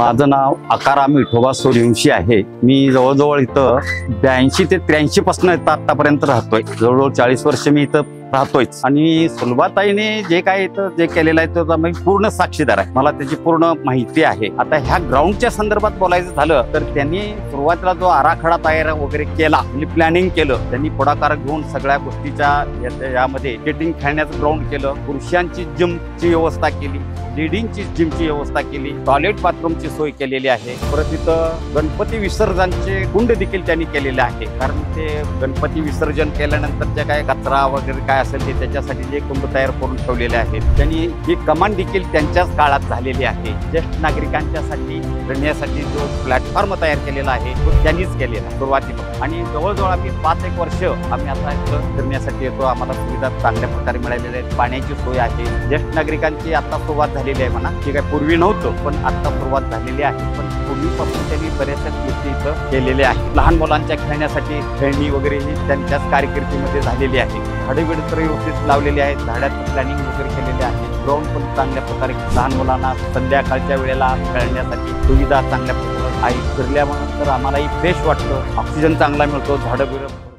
माझं नाव आकाराम विठोबा सूर्यवंशी आहे। मी जवळजवळ इथं 82 ते 83 पासून आतापर्यंत राहतोय। जवळजवळ 40 वर्ष मी इथं राहतोय आणि सुलभाताईने जे काय इथं जे केलेलं आहे त्याचा मी पूर्ण साक्षीदार आहे। मला त्याची पूर्ण माहिती आहे। आता ह्या ग्राउंडच्या संदर्भात बोलायचं झालं तर त्यांनी सुरुवातीला जो आराखडा तयार वगैरे केला, म्हणजे प्लॅनिंग केलं, त्यांनी पुढाकार घेऊन सगळ्या गोष्टीच्या यामध्ये स्केटिंग खेळण्याचं ग्राउंड केलं, पुरुषांची जिमची व्यवस्था केली, लेडीजची जिमची व्यवस्था केली, टॉयलेट बाथरूमची सोय केलेली आहे। परत इथं गणपती विसर्जनचे कुंड देखील त्यांनी केलेले आहे, कारण ते गणपती विसर्जन केल्यानंतरच्या काय कचरा वगैरे काय असेल ते त्याच्यासाठी जे कुंड तयार करून ठेवलेले आहेत। त्यांनी ही कमांड देखील त्यांच्याच काळात झालेली आहे। ज्येष्ठ नागरिकांच्यासाठी फिरण्यासाठी जो प्लॅटफॉर्म तयार केलेला आहे तो त्यांनीच केलेला सुरुवातीपासून, आणि जवळजवळ आम्ही 5-1 वर्ष आम्ही आता इथं फिरण्यासाठी येतो। आम्हाला सुविधा चांगल्या प्रकारे मिळालेल्या आहेत, पाण्याची सोय आहे। ज्येष्ठ नागरिकांची आता सुरुवात झालेली आहे म्हणा, की काय पूर्वी नव्हतं पण आता सुरुवात झालेली आहे। पण पूर्वीपासून त्यांनी बऱ्याचशा गोष्टी इथं केलेल्या आहेत। लहान मुलांच्या खेळण्यासाठी खेळणी वगैरे ही त्यांच्याच कारकिर्दीमध्ये झालेली आहे। झाडे बिडे तर व्यवस्थित लावलेली आहेत, झाडाचं प्लॅनिंग वगैरे केलेले आहे। ग्राउंड पण चांगल्या प्रकारे लहान मुलांना संध्याकाळच्या वेळेला खेळण्यासाठी सुविधा चांगल्या प्रकारे आहे। फिरल्यानंतर आम्हालाही फ्रेश वाटतं, ऑक्सिजन चांगला मिळतो, झाडं बिडं